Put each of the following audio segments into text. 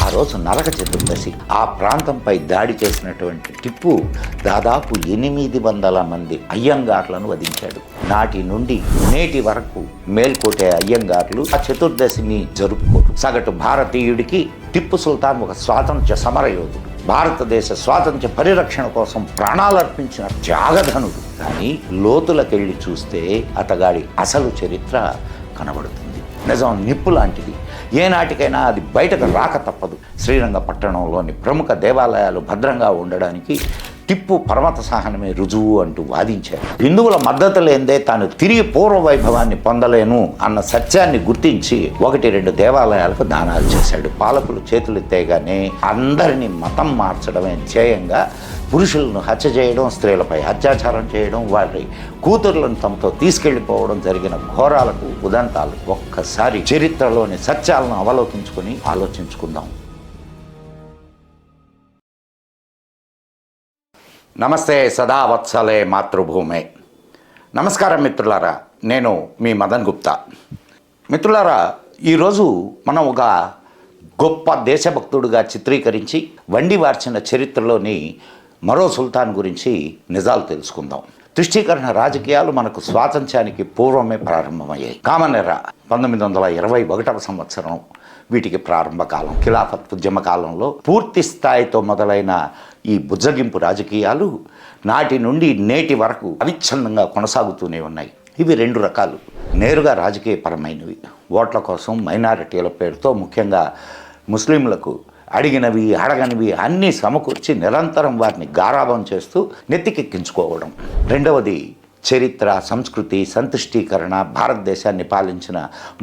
ఆ రోజు నరక చతుర్దశి. ఆ ప్రాంతంపై దాడి చేసినటువంటి టిప్పు దాదాపు 800 మంది అయ్యంగార్లను వధించాడు. నాటి నుండి నేటి వరకు మేల్కోటే అయ్యంగార్లు ఆ చతుర్దశిని జరుపుకోరు. సగటు భారతీయుడికి టిప్పు సుల్తాన్ ఒక స్వాతంత్ర్య సమరయోధుడు, భారతదేశ స్వాతంత్ర్య పరిరక్షణ కోసం ప్రాణాలర్పించిన త్యాగధనుడు. కానీ లోతులకెళ్ళి చూస్తే అతగాడి అసలు చరిత్ర కనబడుతుంది. నిజం నిప్పు లాంటిది, ఏనాటికైనా అది బయటకు రాక తప్పదు. శ్రీరంగపట్టణంలోని ప్రముఖ దేవాలయాలు భద్రంగా ఉండడానికి టిప్పు పర్వత సహనమే రుజువు అంటూ వాదించారు. హిందువుల మద్దతు లేనిదే తాను తిరిగి పూర్వ వైభవాన్ని పొందలేను అన్న సత్యాన్ని గుర్తించి 1-2 దేవాలయాలకు దానాలు చేశాడు. పాలకులు చేతులెత్తేగానే అందరినీ మతం మార్చడమే ధ్యేయంగా పురుషులను హత్య చేయడం, స్త్రీలపై అత్యాచారం చేయడం, వారి కూతుర్లను తమతో తీసుకెళ్లిపోవడం జరిగిన ఘోరాలకు ఉదంతాలు. ఒక్కసారి చరిత్రలోని సత్యాలను అవలోకించుకొని ఆలోచించుకుందాం. నమస్తే, సదా వత్సలే మాతృభూమే. నమస్కారం మిత్రులారా, నేను మీ మదన్ గుప్తా. మిత్రులారా, ఈరోజు మనం ఒక గొప్ప దేశభక్తుడుగా చిత్రీకరించి వండి వార్చిన చరిత్రలోని మరో సుల్తాన్ గురించి నిజాలు తెలుసుకుందాం. తుష్టీకరణ రాజకీయాలు మనకు స్వాతంత్ర్యానికి పూర్వమే ప్రారంభమయ్యాయి. కామన్ ఎరా 1921వ సంవత్సరం వీటికి ప్రారంభ కాలం. ఖిలాఫత్ ఉద్యమ కాలంలో పూర్తి స్థాయితో మొదలైన ఈ బుజ్జగింపు రాజకీయాలు నాటి నుండి నేటి వరకు అవిచ్ఛిన్నంగా కొనసాగుతూనే ఉన్నాయి. ఇవి 2 రకాలు. నేరుగా రాజకీయపరమైనవి, ఓట్ల కోసం మైనారిటీల పేరుతో ముఖ్యంగా ముస్లింలకు అడిగినవి అడగనివి అన్నీ సమకూర్చి నిరంతరం వారిని గారాబం చేస్తూ నెత్తికెక్కించుకోవడం. రెండవది చరిత్ర, సంస్కృతి, సంతుష్టీకరణ. భారతదేశాన్ని పాలించిన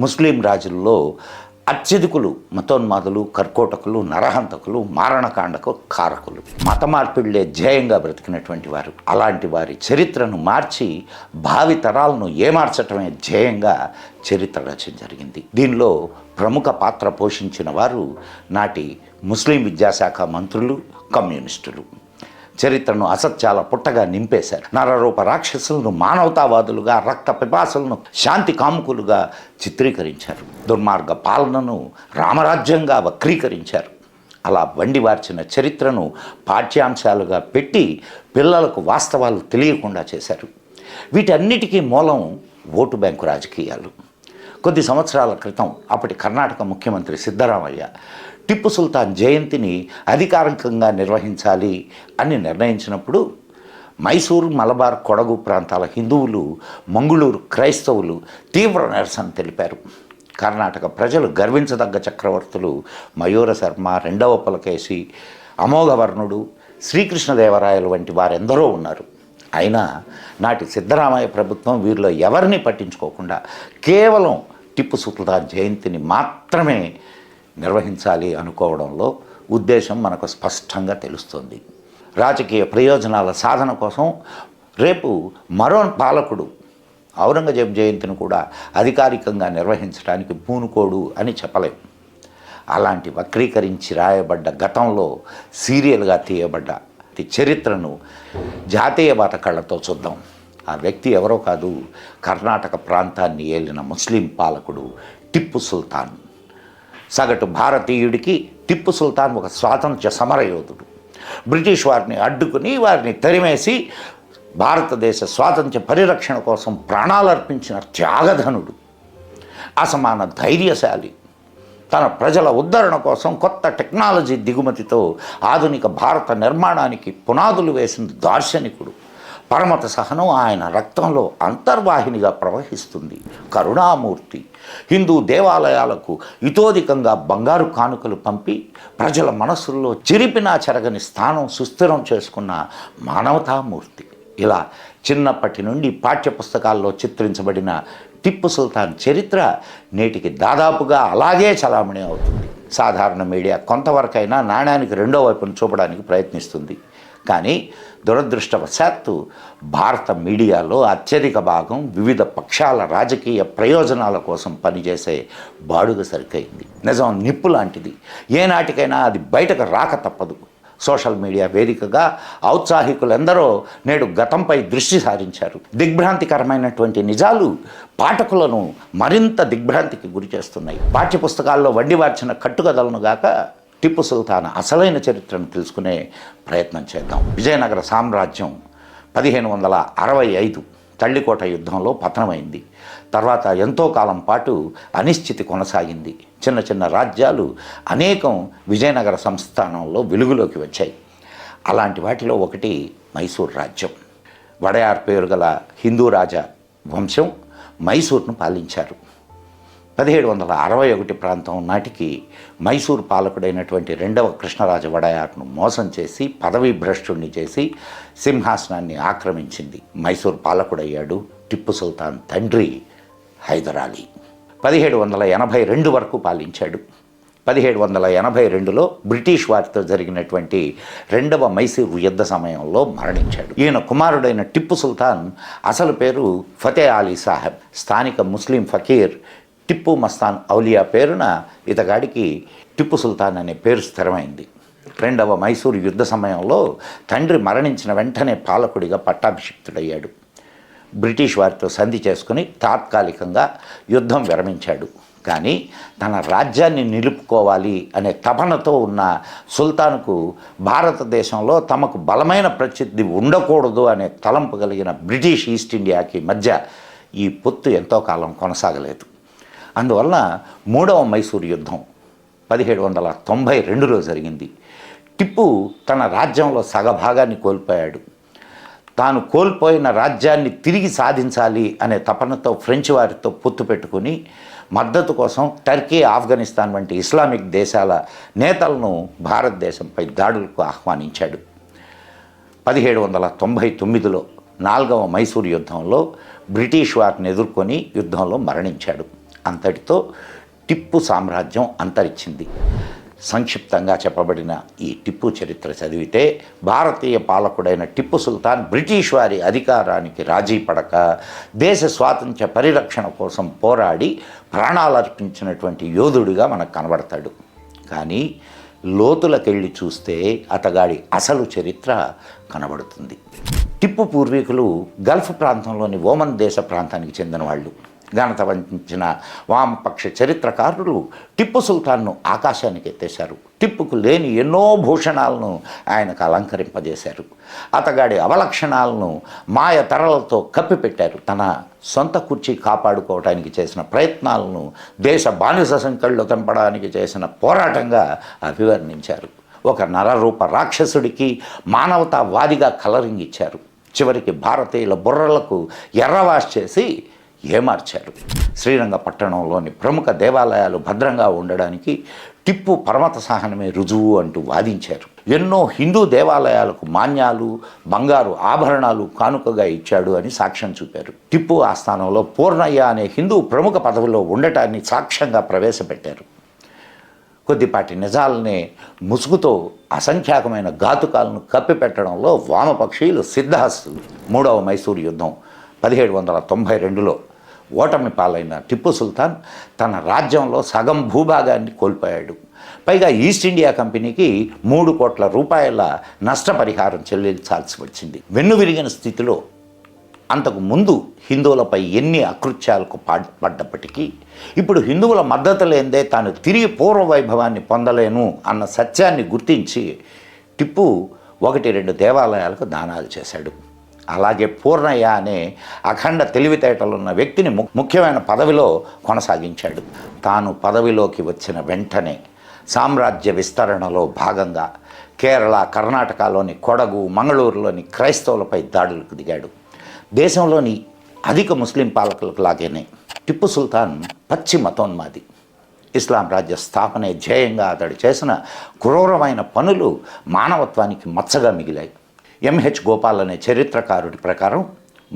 ముస్లిం రాజుల్లో అత్యధికులు మతోన్మాదులు, కర్కోటకులు, నరహంతకులు, మారణకాండకు కారకులు, మత మార్పిళ్లే ధ్యేయంగా బ్రతికినటువంటి వారు. అలాంటి వారి చరిత్రను మార్చి భావి తరాలను ఏమార్చటమే ధ్యేయంగా చరిత్ర రచన జరిగింది. దీనిలో ప్రముఖ పాత్ర పోషించిన వారు నాటి ముస్లిం విద్యాశాఖ మంత్రులు, కమ్యూనిస్టులు. చరిత్రను అసత్యాల పుట్టగా నింపేశారు. నరరూప రాక్షసులను మానవతావాదులుగా, రక్త పిపాసులను శాంతి కాముకులుగా చిత్రీకరించారు. దుర్మార్గ పాలనను రామరాజ్యంగా వక్రీకరించారు. అలా వండివార్చిన చరిత్రను పాఠ్యాంశాలుగా పెట్టి పిల్లలకు వాస్తవాలు తెలియకుండా చేశారు. వీటన్నిటికీ మూలం ఓటు బ్యాంకు రాజకీయాలు. కొద్ది సంవత్సరాల క్రితం అప్పటి కర్ణాటక ముఖ్యమంత్రి సిద్ధరామయ్య టిప్పు సుల్తాన్ జయంతిని అధికారికంగా నిర్వహించాలి అని నిర్ణయించినప్పుడు మైసూరు, మలబార్, కొడగు ప్రాంతాల హిందువులు, మంగుళూరు క్రైస్తవులు తీవ్ర నిరసన తెలిపారు. కర్ణాటక ప్రజలు గర్వించదగ్గ చక్రవర్తులు మయూర శర్మ, రెండవ పులకేశి, అమోఘవర్ణుడు, శ్రీకృష్ణదేవరాయలు వంటి వారెందరో ఉన్నారు. అయినా నాటి సిద్ధరామయ్య ప్రభుత్వం వీరిలో ఎవరిని పట్టించుకోకుండా కేవలం టిప్పు సుల్తాన్ జయంతిని మాత్రమే నిర్వహించాలి అనుకోవడంలో ఉద్దేశం మనకు స్పష్టంగా తెలుస్తుంది. రాజకీయ ప్రయోజనాల సాధన కోసం రేపు మరో పాలకుడు ఔరంగజేబు జయంతిని కూడా అధికారికంగా నిర్వహించడానికి పూనుకోడు అని చెప్పలేం. అలాంటి వక్రీకరించి రాయబడ్డ గతంలో సీరియల్గా తీయబడ్డ చరిత్రను జాతీయవాద కళ్ళతో చూద్దాం. ఆ వ్యక్తి ఎవరో కాదు, కర్ణాటక ప్రాంతాన్ని ఏలిన ముస్లిం పాలకుడు టిప్పు సుల్తాన్. సగటు భారతీయుడికి టిప్పు సుల్తాన్ ఒక స్వాతంత్ర్య సమరయోధుడు. బ్రిటిష్ వారిని అడ్డుకుని వారిని తరిమేసి భారతదేశ స్వాతంత్ర్య పరిరక్షణ కోసం ప్రాణాలర్పించిన త్యాగధనుడు, అసమాన ధైర్యశాలి. తన ప్రజల ఉద్ధరణ కోసం కొత్త టెక్నాలజీ దిగుమతితో ఆధునిక భారత నిర్మాణానికి పునాదులు వేసిన దార్శనికుడు. పరమత సహనం ఆయన రక్తంలో అంతర్వాహినిగా ప్రవహిస్తుంది. కరుణామూర్తి. హిందూ దేవాలయాలకు ఇతోధికంగా బంగారు కానుకలు పంపి ప్రజల మనస్సుల్లో చిరిపినా చెరగని స్థానం సుస్థిరం చేసుకున్న మానవతామూర్తి. ఇలా చిన్నప్పటి నుండి పాఠ్యపుస్తకాల్లో చిత్రించబడిన టిప్పు సుల్తాన్ చరిత్ర నేటికి దాదాపుగా అలాగే చలామణి అవుతుంది. సాధారణ మీడియా కొంతవరకైనా నాణ్యానికి రెండో వైపును చూపడానికి ప్రయత్నిస్తుంది. కానీ దురదృష్టవశాత్తు భారత మీడియాలో అత్యధిక భాగం వివిధ పక్షాల రాజకీయ ప్రయోజనాల కోసం పనిచేసే బాడుగ సరికైంది. నిజం నిప్పు లాంటిది, ఏనాటికైనా అది బయటకు రాక తప్పదు. సోషల్ మీడియా వేదికగా ఔత్సాహికులందరూ నేడు గతంపై దృష్టి సారించారు. దిగ్భ్రాంతికరమైనటువంటి నిజాలు పాఠకులను మరింత దిగ్భ్రాంతికి గురి చేస్తున్నాయి. పాఠ్యపుస్తకాల్లో వండివార్చిన కట్టుకథలను గాక టిప్పు సుల్తాన్ అసలైన చరిత్రను తెలుసుకునే ప్రయత్నం చేద్దాం. విజయనగర సామ్రాజ్యం 1565 తల్లికోట యుద్ధంలో పతనమైంది. తర్వాత ఎంతో కాలం పాటు అనిశ్చితి కొనసాగింది. చిన్న చిన్న రాజ్యాలు అనేకం విజయనగర సంస్థానంలో వెలుగులోకి వచ్చాయి. అలాంటి వాటిలో ఒకటి మైసూర్ రాజ్యం. వడయార్ పేరు గల హిందూ రాజా వంశం మైసూర్ను పాలించారు. 1761 ప్రాంతం నాటికి మైసూరు పాలకుడైనటువంటి రెండవ కృష్ణరాజ వడయార్ను మోసం చేసి పదవీ భ్రష్టుణ్ణి చేసి సింహాసనాన్ని ఆక్రమించింది. మైసూరు పాలకుడయ్యాడు టిప్పు సుల్తాన్ తండ్రి హైదర్ అలీ. 1782 వరకు పాలించాడు. 1782లో బ్రిటిష్ వారితో జరిగినటువంటి రెండవ మైసూరు యుద్ధ సమయంలో మరణించాడు. ఈయన కుమారుడైన టిప్పు సుల్తాన్ అసలు పేరు ఫతే అలీ సాహెబ్. స్థానిక ముస్లిం ఫకీర్ టిప్పు మస్తాన్ ఔలియా పేరున ఇతగాడికి టిప్పు సుల్తాన్ అనే పేరు స్థిరమైంది. రెండవ మైసూరు యుద్ధ సమయంలో తండ్రి మరణించిన వెంటనే పాలకుడిగా పట్టాభిషిక్తుడయ్యాడు. బ్రిటిష్ వారితో సంధి చేసుకుని తాత్కాలికంగా యుద్ధం విరమించాడు. కానీ తన రాజ్యాన్ని నిలుపుకోవాలి అనే తపనతో ఉన్న సుల్తాన్కు భారతదేశంలో తమకు బలమైన ప్రసిద్ధి ఉండకూడదు అనే తలంపు కలిగిన బ్రిటిష్ ఈస్ట్ ఇండియాకి మధ్య ఈ పొత్తు ఎంతో కాలం కొనసాగలేదు. అందువలన మూడవ మైసూరు యుద్ధం 1792లో జరిగింది. టిప్పు తన రాజ్యంలో సగభాగాన్ని కోల్పోయాడు. తాను కోల్పోయిన రాజ్యాన్ని తిరిగి సాధించాలి అనే తపనతో ఫ్రెంచ్ వారితో పొత్తు పెట్టుకుని మద్దతు కోసం టర్కీ, ఆఫ్ఘనిస్తాన్ వంటి ఇస్లామిక్ దేశాల నేతలను భారతదేశంపై దాడులకు ఆహ్వానించాడు. 1799లో 4వ మైసూరు యుద్ధంలో బ్రిటిష్ వారిని ఎదుర్కొని యుద్ధంలో మరణించాడు. అంతటితో టిప్పు సామ్రాజ్యం అంతరించింది. సంక్షిప్తంగా చెప్పబడిన ఈ టిప్పు చరిత్ర చదివితే భారతీయ పాలకుడైన టిప్పు సుల్తాన్ బ్రిటిష్ వారి అధికారానికి రాజీ పడక దేశ స్వాతంత్ర్య పరిరక్షణ కోసం పోరాడి ప్రాణాలర్పించినటువంటి యోధుడిగా మనకు కనబడతాడు. కానీ లోతులకెళ్ళి చూస్తే అతగాడి అసలు చరిత్ర కనబడుతుంది. టిప్పు పూర్వీకులు గల్ఫ్ ప్రాంతంలోని ఓమన్ దేశ ప్రాంతానికి చెందిన వాళ్ళు. ఘనత వహించిన వామపక్ష చరిత్రకారులు టిప్పు సుల్తాన్ను ఆకాశానికి ఎత్తేశారు. టిప్పుకు లేని ఎన్నో భూషణాలను ఆయనకు అలంకరింపజేశారు. అతగాడి అవలక్షణాలను మాయ తెరలతో కప్పిపెట్టారు. తన సొంత కుర్చీ కాపాడుకోవడానికి చేసిన ప్రయత్నాలను దేశ బానిస సంఖ్యల్లో తెంపడానికి చేసిన పోరాటంగా అభివర్ణించారు. ఒక నరరూప రాక్షసుడికి మానవతావాదిగా కలరింగ్ ఇచ్చారు. చివరికి భారతీయుల బుర్రలకు ఎర్రవాష్ చేసి ఏమార్చారు. శ్రీరంగపట్టణంలోని ప్రముఖ దేవాలయాలు భద్రంగా ఉండడానికి టిప్పు పరమత సహనమే రుజువు అంటూ వాదించారు. ఎన్నో హిందూ దేవాలయాలకు మాన్యాలు, బంగారు ఆభరణాలు కానుకగా ఇచ్చాడు అని సాక్ష్యం చూపారు. టిప్పు ఆస్థానంలో పూర్ణయ్య అనే హిందూ ప్రముఖ పదవిలో ఉండటాన్ని సాక్ష్యంగా ప్రవేశపెట్టారు. కొద్దిపాటి నిజాలనే ముసుగుతో అసంఖ్యాకమైన ఘాతుకాలను కప్పిపెట్టడంలో వామపక్షీయులు సిద్ధహస్తులు. 3వ మైసూరు యుద్ధం 1792లో ఓటమి పాలైన టిప్పు సుల్తాన్ తన రాజ్యంలో సగం భూభాగాన్ని కోల్పోయాడు. పైగా ఈస్ట్ ఇండియా కంపెనీకి 3 కోట్ల రూపాయల నష్టపరిహారం చెల్లించాల్సి వచ్చింది. వెన్నువిరిగిన స్థితిలో అంతకు ముందు హిందువులపై ఎన్ని అకృత్యాలకు పడ్డప్పటికీ ఇప్పుడు హిందువుల మద్దతు లేనిదే తాను తిరిగి పూర్వ వైభవాన్ని పొందలేను అన్న సత్యాన్ని గుర్తించి టిప్పు 1-2 దేవాలయాలకు దానాలు చేశాడు. అలాగే పూర్ణయ్య అనే అఖండ తెలివితేటలున్న వ్యక్తిని ముఖ్యమైన పదవిలో కొనసాగించాడు. తాను పదవిలోకి వచ్చిన వెంటనే సామ్రాజ్య విస్తరణలో భాగంగా కేరళ, కర్ణాటకలోని కొడగు, మంగళూరులోని క్రైస్తవులపై దాడులకు దిగాడు. దేశంలోని అధిక ముస్లిం పాలకులకు లాగానే టిప్పు సుల్తాన్ పచ్చి మతోన్మాది. ఇస్లాం రాజ్య స్థాపనే ధ్యేయంగా అతడు చేసిన క్రూరమైన పనులు మానవత్వానికి మచ్చగా మిగిలాయి. ఎంహెచ్ గోపాల్ అనే చరిత్రకారుడి ప్రకారం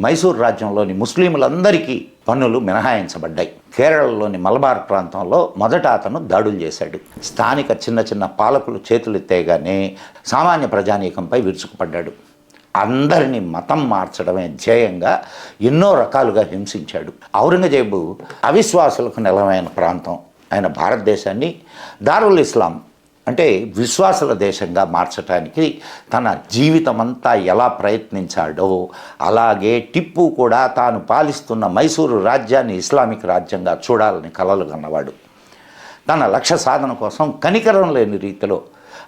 మైసూర్ రాజ్యంలోని ముస్లింలందరికీ పన్నులు మినహాయించబడ్డాయి. కేరళలోని మలబార్ ప్రాంతంలో మొదట అతను దాడులు చేశాడు. స్థానిక చిన్న చిన్న పాలకులు చేతులెత్తేగానే సామాన్య ప్రజానీకంపై విరుచుకుపడ్డాడు. అందరినీ మతం మార్చడమే ధ్యేయంగా ఎన్నో రకాలుగా హింసించాడు. ఔరంగజేబు అవిశ్వాసులకు నెలవైన ప్రాంతం అయిన భారతదేశాన్ని దారుల్ ఇస్లాం అంటే విశ్వాసుల దేశంగా మార్చడానికి తన జీవితమంతా ఎలా ప్రయత్నించాడో అలాగే టిప్పు కూడా తాను పాలిస్తున్న మైసూరు రాజ్యాన్ని ఇస్లామిక్ రాజ్యంగా చూడాలని కలలు కన్నవాడు. తన లక్ష్య సాధన కోసం కనికరం లేని రీతిలో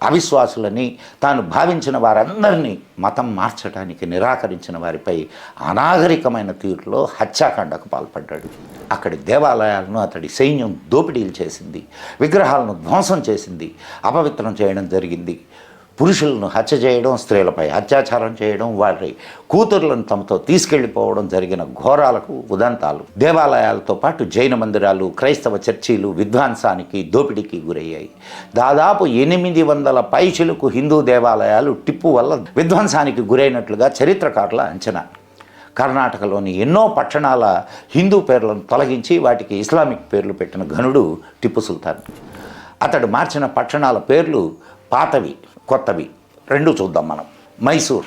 అవిశ్వాసులని తాను భావించిన వారందరినీ మతం మార్చడానికి నిరాకరించిన వారిపై అనాగరికమైన తీరులో హత్యాకాండకు పాల్పడ్డాడు. అక్కడి దేవాలయాలను అతడి సైన్యం దోపిడీలు చేసింది, విగ్రహాలను ధ్వంసం చేసింది, అపవిత్రం చేయడం జరిగింది. పురుషులను హత్య చేయడం, స్త్రీలపై అత్యాచారం చేయడం, వారి కూతుర్లను తమతో తీసుకెళ్లిపోవడం జరిగిన ఘోరాలకు ఉదంతాలు. దేవాలయాలతో పాటు జైన మందిరాలు, క్రైస్తవ చర్చీలు విధ్వంసానికి, దోపిడీకి గురయ్యాయి. దాదాపు 800 పైచిలకు హిందూ దేవాలయాలు టిప్పు వల్ల విధ్వంసానికి గురైనట్లుగా చరిత్రకారుల అంచనా. కర్ణాటకలోని ఎన్నో పట్టణాల హిందూ పేర్లను తొలగించి వాటికి ఇస్లామిక్ పేర్లు పెట్టిన ఘనుడు టిప్పు సుల్తాన్. అతడు మార్చిన పట్టణాల పేర్లు పాతవి, కొత్తవి రెండు చూద్దాం మనం. మైసూర్,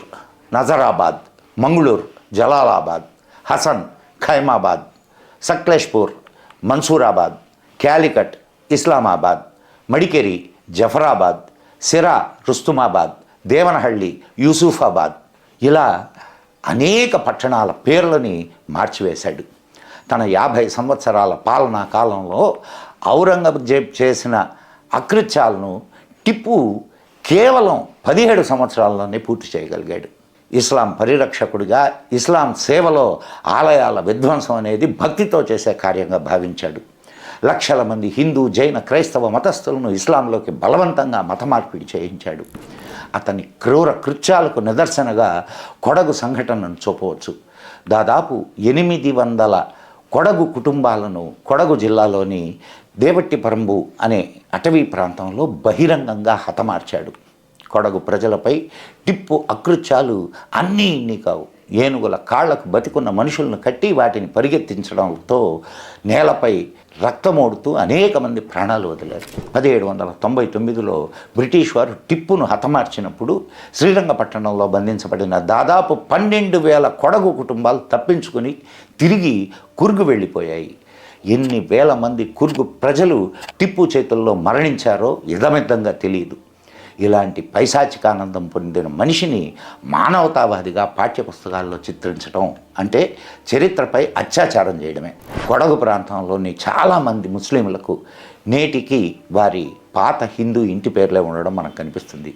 నజరాబాద్, మంగళూరు, జలాలాబాద్, హసన్, ఖైమాబాద్, సక్లేష్పూర్, మన్సూరాబాద్, క్యాలికట్, ఇస్లామాబాద్, మడికేరి, జఫరాబాద్, సిరా, రుస్తుమాబాద్, దేవనహళ్ళి, యూసుఫాబాద్, ఇలా అనేక పట్టణాల పేర్లని మార్చివేశాడు. తన 50 సంవత్సరాల పాలనా కాలంలో ఔరంగజేబ్ చేసిన అకృత్యాలను టిప్పు కేవలం 17 సంవత్సరాల్లోనే పూర్తి చేయగలిగాడు. ఇస్లాం పరిరక్షకుడిగా ఇస్లాం సేవలో ఆలయాల విధ్వంసం అనేది భక్తితో చేసే కార్యంగా భావించాడు. లక్షల మంది హిందూ, జైన, క్రైస్తవ మతస్థులను ఇస్లాంలోకి బలవంతంగా మత మార్పిడి చేయించాడు. అతని క్రూర కృత్యాలకు నిదర్శనగా కొడగు సంఘటనను చూపవచ్చు. దాదాపు 800 కొడగు కుటుంబాలను కొడగు జిల్లాలోని దేవట్టిపరంబు అనే అటవీ ప్రాంతంలో బహిరంగంగా హతమార్చాడు. కొడగు ప్రజలపై టిప్పు అకృత్యాలు అన్నీ ఇన్ని కావు. ఏనుగుల కాళ్లకు బతికున్న మనుషులను కట్టి వాటిని పరిగెత్తించడంతో నేలపై రక్తమోడుతూ అనేక మంది ప్రాణాలు వదిలారు. 1799లో బ్రిటిష్ వారు టిప్పును హతమార్చినప్పుడు శ్రీరంగపట్టణంలో బంధించబడిన దాదాపు 12,000 కొడగు కుటుంబాలు తప్పించుకుని తిరిగి కుర్గు వెళ్ళిపోయాయి. ఎన్ని వేల మంది కుర్గు ప్రజలు టిప్పు చేతుల్లో మరణించారో ఇదమిద్దంగా తెలియదు. ఇలాంటి పైశాచికానందం పొందిన మనిషిని మానవతావాదిగా పాఠ్యపుస్తకాల్లో చిత్రించడం అంటే చరిత్రపై అత్యాచారం చేయడమే. కొడగు ప్రాంతంలోని చాలామంది ముస్లింలకు నేటికి వారి పాత హిందూ ఇంటి పేర్లే ఉండడం మనకు కనిపిస్తుంది.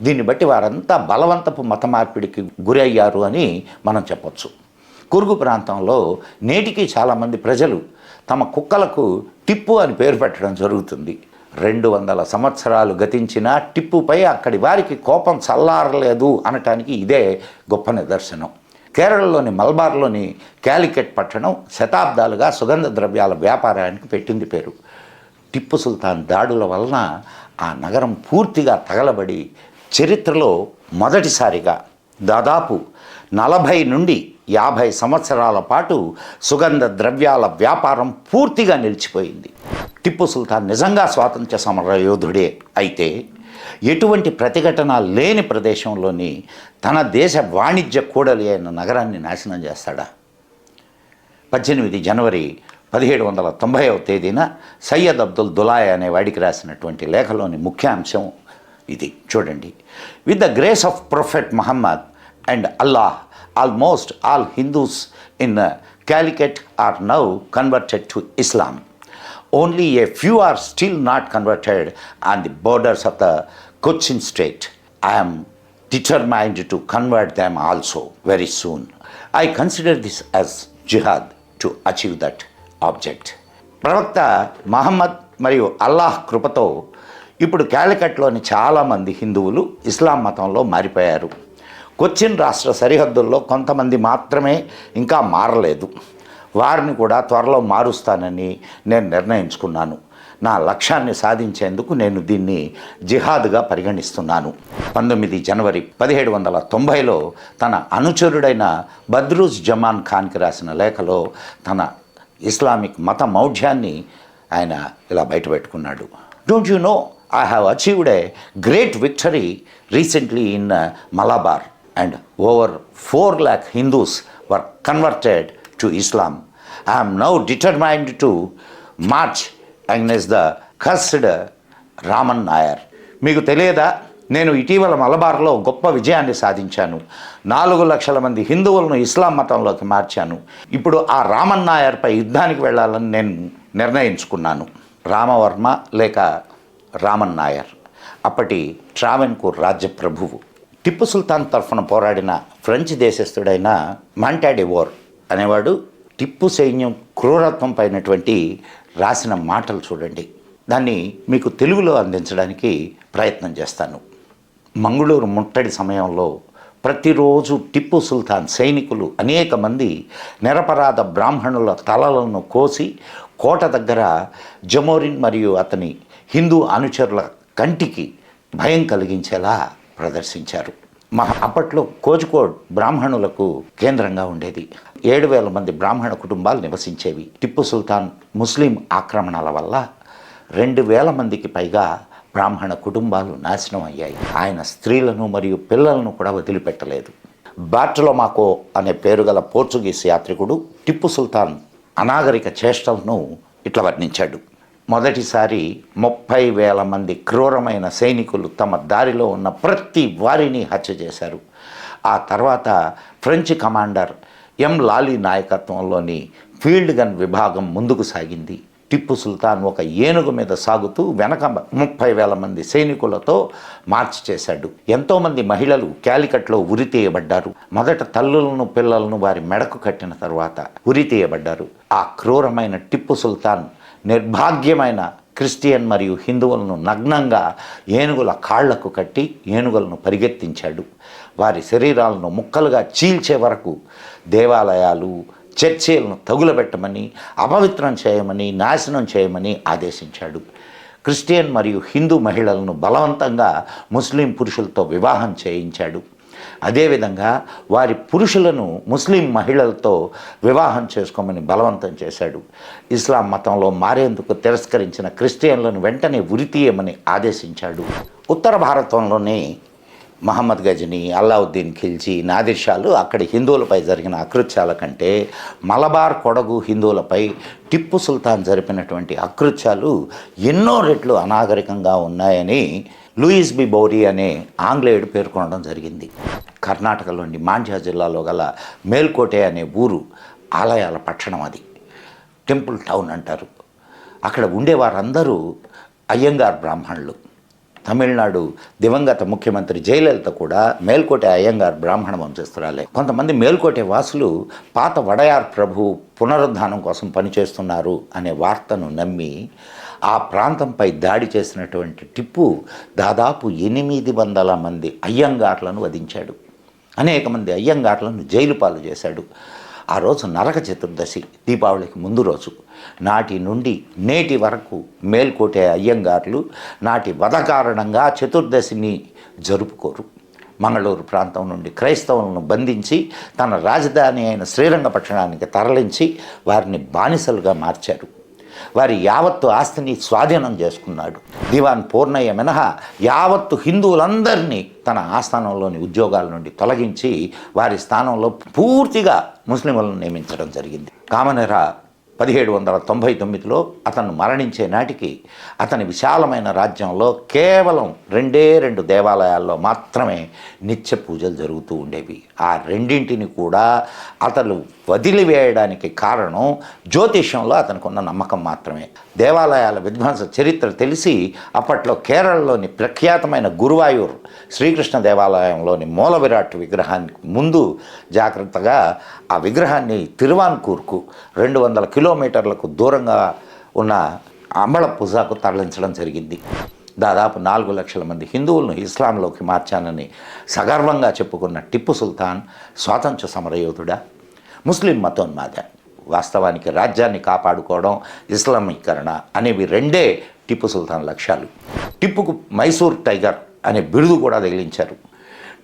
దీన్ని బట్టి వారంతా బలవంతపు మత మార్పిడికి గురయ్యారు అని మనం చెప్పొచ్చు. కుర్గు ప్రాంతంలో నేటికి చాలామంది ప్రజలు తమ కుక్కలకు టిప్పు అని పేరు పెట్టడం జరుగుతుంది. 200 సంవత్సరాలు గతించిన టిప్పుపై అక్కడి వారికి కోపం చల్లారలేదు అనటానికి ఇదే గొప్ప నిదర్శనం. కేరళలోని మల్బార్లోని క్యాలికట్ పట్టణం శతాబ్దాలుగా సుగంధ ద్రవ్యాల వ్యాపారానికి పెట్టింది పేరు. టిప్పు సుల్తాన్ దాడుల వలన ఆ నగరం పూర్తిగా తగలబడి చరిత్రలో మొదటిసారిగా దాదాపు 40 నుండి 50 సంవత్సరాల పాటు సుగంధ ద్రవ్యాల వ్యాపారం పూర్తిగా నిలిచిపోయింది. టిప్పు సుల్తాన్ నిజంగా స్వాతంత్ర్య సమర యోధుడే అయితే ఎటువంటి ప్రతిఘటన లేని ప్రదేశంలోని తన దేశ వాణిజ్య కూడలి అయిన నగరాన్ని నాశనం చేస్తాడా? 18 జనవరి 1790వ తేదీన సయ్యద్ అబ్దుల్ దులాయ్ అనే వాడికి రాసినటువంటి లేఖలోని ముఖ్యాంశం ఇది చూడండి. With the grace of prophet Muhammad and Allah, almost all Hindus in Calicut are now converted to Islam. Only a few are still not converted on the borders of the Cochin state. I am determined to convert them also very soon. I consider this as jihad to achieve that object. ప్రవక్త మహమ్మద్ మరియు అల్లాహ్ కృపతో ఇప్పుడు క్యాలికట్లోని చాలామంది హిందువులు ఇస్లాం మతంలో మారిపోయారు. కొచ్చిన్ రాష్ట్ర సరిహద్దుల్లో కొంతమంది మాత్రమే ఇంకా మారలేదు. వారిని కూడా త్వరలో మారుస్తానని నేను నిర్ణయించుకున్నాను. నా లక్ష్యాన్ని సాధించేందుకు నేను దీన్ని జిహాద్గా పరిగణిస్తున్నాను. 19 జనవరి 1790లో తన అనుచరుడైన బద్రుజ్ జమాన్ ఖాన్కి రాసిన లేఖలో తన ఇస్లామిక్ మత మౌఢ్యాన్ని ఆయన ఇలా బయటపెట్టుకున్నాడు. Don't you know I have achieved a great victory recently in Malabar and over 4 lakh Hindus were converted to Islam. I am now determined to march against the cursed Raman Nair. మీకు తెలియదా, నేను ఇటీవల మలబార్లో గొప్ప విజయాన్ని సాధించాను. 4 లక్షల మంది హిందువులను ఇస్లాం మతంలోకి మార్చాను. ఇప్పుడు ఆ రామన్ నాయర్పై యుద్ధానికి వెళ్ళాలని నేను నిర్ణయించుకున్నాను. రామవర్మ లేక రామన్ నాయర్ అప్పటి ట్రావెన్కూర్ రాజ్య ప్రభువు. టిప్పు సుల్తాన్ తరఫున పోరాడిన ఫ్రెంచ్ దేశస్థుడైన మాంటాడివోర్ అనేవాడు టిప్పు సైన్యం క్రూరత్వం పైనటువంటి రాసిన మాటలు చూడండి. దాన్ని మీకు తెలుగులో అందించడానికి ప్రయత్నం చేస్తాను. మంగళూరు ముట్టడి సమయంలో ప్రతిరోజు టిప్పు సుల్తాన్ సైనికులు అనేక మంది నిరపరాధ బ్రాహ్మణుల తలలను కోసి కోట దగ్గర జమోరిన్ మరియు అతని హిందూ అనుచరుల కంటికి భయం కలిగించేలా ప్రదర్శించారు. అప్పట్లో కోజికోడ్ బ్రాహ్మణులకు కేంద్రంగా ఉండేది. 7,000 మంది బ్రాహ్మణ కుటుంబాలు నివసించేవి. టిప్పు సుల్తాన్ ముస్లిం ఆక్రమణల వల్ల 2,000 మందికి పైగా బ్రాహ్మణ కుటుంబాలు నాశనం అయ్యాయి. ఆయన స్త్రీలను మరియు పిల్లలను కూడా వదిలిపెట్టలేదు. బార్టలోమాకో అనే పేరు గల పోర్చుగీస్ యాత్రికుడు టిప్పు సుల్తాన్ అనాగరిక చేష్టలను ఇట్లా వర్ణించాడు. మొదటిసారి 30,000 మంది క్రూరమైన సైనికులు తమ దారిలో ఉన్న ప్రతి వారిని హత్య చేశారు. ఆ తర్వాత ఫ్రెంచ్ కమాండర్ ఎం లాలీ నాయకత్వంలోని ఫీల్డ్ గన్ విభాగం ముందుకు సాగింది. టిప్పు సుల్తాన్ ఒక ఏనుగు మీద సాగుతూ వెనక 30,000 మంది సైనికులతో మార్చ్ చేశాడు. ఎంతోమంది మహిళలు క్యాలికట్లో ఉరితీయబడ్డారు. మొదట తల్లులను పిల్లలను వారి మెడకు కట్టిన తర్వాత ఉరితీయబడ్డారు. ఆ క్రూరమైన టిప్పు సుల్తాన్ నిర్భాగ్యమైన క్రిస్టియన్ మరియు హిందువులను నగ్నంగా ఏనుగుల కాళ్లకు కట్టి ఏనుగులను పరిగెత్తించాడు. వారి శరీరాలను ముక్కలుగా చీల్చే వరకు దేవాలయాలు చర్చిలను తగులబెట్టమని, అపవిత్రం చేయమని, నాశనం చేయమని ఆదేశించాడు. క్రిస్టియన్ మరియు హిందూ మహిళలను బలవంతంగా ముస్లిం పురుషులతో వివాహం చేయించాడు. అదేవిధంగా వారి పురుషులను ముస్లిం మహిళలతో వివాహం చేసుకోమని బలవంతం చేశాడు. ఇస్లాం మతంలో మారేందుకు తిరస్కరించిన క్రిస్టియన్లను వెంటనే ఉరితీయమని ఆదేశించాడు. ఉత్తర భారతంలోని మహమ్మద్ గజనీ, అల్లావుద్దీన్ ఖిల్జీ, నాదిర్షాలు అక్కడి హిందువులపై జరిగిన అకృత్యాల కంటే మలబార్ కొడగు హిందువులపై టిప్పు సుల్తాన్ జరిపినటువంటి అకృత్యాలు ఎన్నో రెట్లు అనాగరికంగా ఉన్నాయని లూయిస్ బి బౌరీ అనే ఆంగ్లేయుడు పేర్కొనడం జరిగింది. కర్ణాటకలోని మాండ్య జిల్లాలో గల మేల్కోటే అనే ఊరు ఆలయాల పట్టణం. అది టెంపుల్ టౌన్ అంటారు. అక్కడ ఉండేవారందరూ అయ్యంగార్ బ్రాహ్మణులు. తమిళనాడు దివంగత ముఖ్యమంత్రి జయలలిత కూడా మేల్కోటే అయ్యంగార్ బ్రాహ్మణ వంశస్థురాలే. కొంతమంది మేల్కోటే వాసులు పాత వడయార్ ప్రభు పునరుద్ధానం కోసం పనిచేస్తున్నారు అనే వార్తను నమ్మి ఆ ప్రాంతంపై దాడి చేసినటువంటి టిప్పు దాదాపు 800 మంది అయ్యంగార్లను వధించాడు. అనేక మంది అయ్యంగార్లను జైలు పాలు చేశాడు. ఆ రోజు నరక చతుర్దశి, దీపావళికి ముందు రోజు. నాటి నుండి నేటి వరకు మేల్కోటే అయ్యంగార్లు నాటి వధ కారణంగా చతుర్దశిని జరుపుకోరు. మంగళూరు ప్రాంతం నుండి క్రైస్తవులను బంధించి తన రాజధాని అయిన శ్రీరంగపట్టణానికి తరలించి వారిని బానిసలుగా మార్చారు. వారి యావత్తు ఆస్తిని స్వాధీనం చేసుకున్నాడు. దివాన్ పూర్ణయ్య మినహా యావత్తు హిందువులందరినీ తన ఆస్థానంలోని ఉద్యోగాల నుండి తొలగించి వారి స్థానంలో పూర్తిగా ముస్లింలను నియమించడం జరిగింది. కామనెర 1799లో అతను మరణించే నాటికి అతని విశాలమైన రాజ్యంలో కేవలం 2 దేవాలయాల్లో మాత్రమే నిత్య పూజలు జరుగుతూ ఉండేవి. ఆ రెండింటిని కూడా అతను వదిలివేయడానికి కారణం జ్యోతిష్యంలో అతనికి ఉన్న నమ్మకం మాత్రమే. దేవాలయాల విధ్వంస చరిత్ర తెలిసి అప్పట్లో కేరళలోని ప్రఖ్యాతమైన గురువాయూర్ శ్రీకృష్ణ దేవాలయంలోని మూల విరాట్ విగ్రహానికి ముందు జాగ్రత్తగా ఆ విగ్రహాన్ని తిరువాన్కూర్కు 200 కిలోమీటర్లకు దూరంగా ఉన్న అంబళపూజకు తరలించడం జరిగింది. దాదాపు 4 లక్షల మంది హిందువులను ఇస్లాంలోకి మార్చానని సగర్వంగా చెప్పుకున్న టిప్పు సుల్తాన్ స్వాతంత్ర్య సమరయోధుడా, ముస్లిం మతోన్మాద. వాస్తవానికి రాజ్యాన్ని కాపాడుకోవడం, ఇస్లామీకరణ అనేవి రెండే టిప్పు సుల్తాన్ లక్ష్యాలు. టిప్పుకు మైసూర్ టైగర్ అనే బిరుదు కూడా తగిలించారు.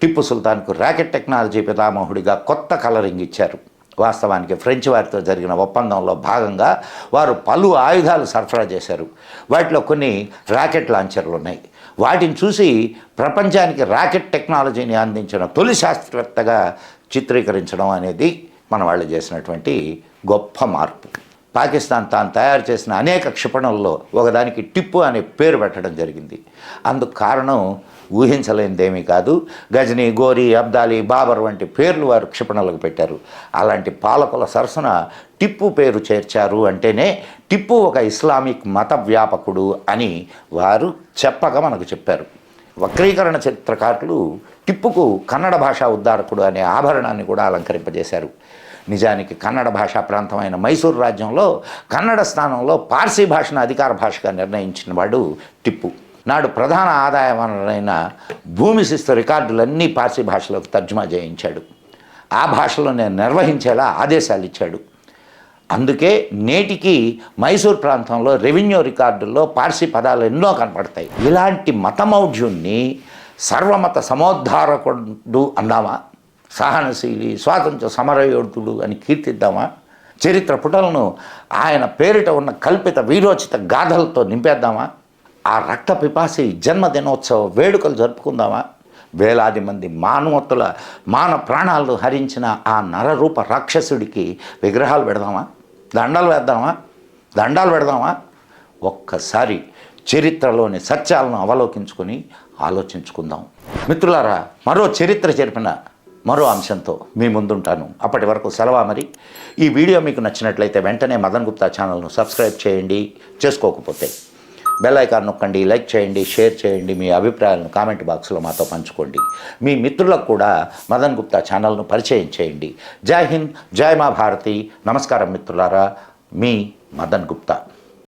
టిప్పు సుల్తాన్కు ర్యాకెట్ టెక్నాలజీ పితామహుడిగా కొత్త కలరింగ్ ఇచ్చారు. వాస్తవానికి ఫ్రెంచ్ వారితో జరిగిన ఒప్పందంలో భాగంగా వారు పలు ఆయుధాలు సరఫరా చేశారు. వాటిలో కొన్ని రాకెట్ లాంచర్లు ఉన్నాయి. వాటిని చూసి ప్రపంచానికి రాకెట్ టెక్నాలజీని అందించిన తొలి శాస్త్రవేత్తగా చిత్రీకరించడం అనేది మన వాళ్ళు చేసినటువంటి గొప్ప మార్పు. పాకిస్తాన్ తాను తయారు చేసిన అనేక క్షిపణుల్లో ఒకదానికి టిప్పు అనే పేరు పెట్టడం జరిగింది. అందుకు కారణం ఊహించలేనిదేమీ కాదు. గజనీ, గోరీ, అబ్దాలీ, బాబర్ వంటి పేర్లు వారు క్షిపణులకు పెట్టారు. అలాంటి పాలకుల సరసన టిప్పు పేరు చేర్చారు అంటేనే టిప్పు ఒక ఇస్లామిక్ మత వ్యాపకుడు అని వారు చెప్పగా మనకు చెప్పారు. వక్రీకరణ చిత్రకారులు టిప్పుకు కన్నడ భాషా ఉద్ధారకుడు అనే ఆభరణాన్ని కూడా అలంకరింపజేశారు. నిజానికి కన్నడ భాషా ప్రాంతమైన మైసూరు రాజ్యంలో కన్నడ స్థానంలో పార్సీ భాషను అధికార భాషగా నిర్ణయించిన వాడు టిప్పు. నాడు ప్రధాన ఆదాయ వనరులైన భూమి శిస్తు రికార్డులన్నీ పార్సీ భాషలోకి తర్జుమా చేయించాడు. ఆ భాషలోనే నిర్వహించేలా ఆదేశాలు ఇచ్చాడు. అందుకే నేటికి మైసూర్ ప్రాంతంలో రెవెన్యూ రికార్డుల్లో పార్సీ పదాలు ఎన్నో కనపడతాయి. ఇలాంటి మతమౌఢ్యుణ్ణి సర్వమత సమోద్ధారకుడు అందామా? సహనశీలి, స్వాతంత్ర సమరయోధుడు అని కీర్తిద్దామా? చరిత్ర పుటలను ఆయన పేరిట ఉన్న కల్పిత వీరోచిత గాథలతో నింపేద్దామా? ఆ రక్త పిపాసి జన్మదినోత్సవ వేడుకలు జరుపుకుందామా? వేలాది మంది మానవత్తుల ప్రాణాలను హరించిన ఆ నరరూప రాక్షసుడికి విగ్రహాలు పెడదామా? దండాలు పెడదామా? ఒక్కసారి చరిత్రలోని సత్యాలను అవలోకించుకొని ఆలోచించుకుందాం. మిత్రులారా, మరో చరిత్ర చెరిపిన మరో అంశంతో మీ ముందుంటాను. అప్పటి వరకు సెలవా మరి. ఈ వీడియో మీకు నచ్చినట్లయితే వెంటనే మదన్ గుప్తా ఛానల్ను సబ్స్క్రైబ్ చేయండి. చేసుకోకపోతే బెల్ ఐకాన్ నొక్కండి, లైక్ చేయండి, షేర్ చేయండి. మీ అభిప్రాయాలను కామెంట్ బాక్స్లో మాతో పంచుకోండి. మీ మిత్రులకు కూడా మదన్ గుప్తా ఛానల్ను పరిచయం చేయండి. జై హింద్, జై మా భారతి. నమస్కారం మిత్రులారా, మీ మదన్ గుప్తా.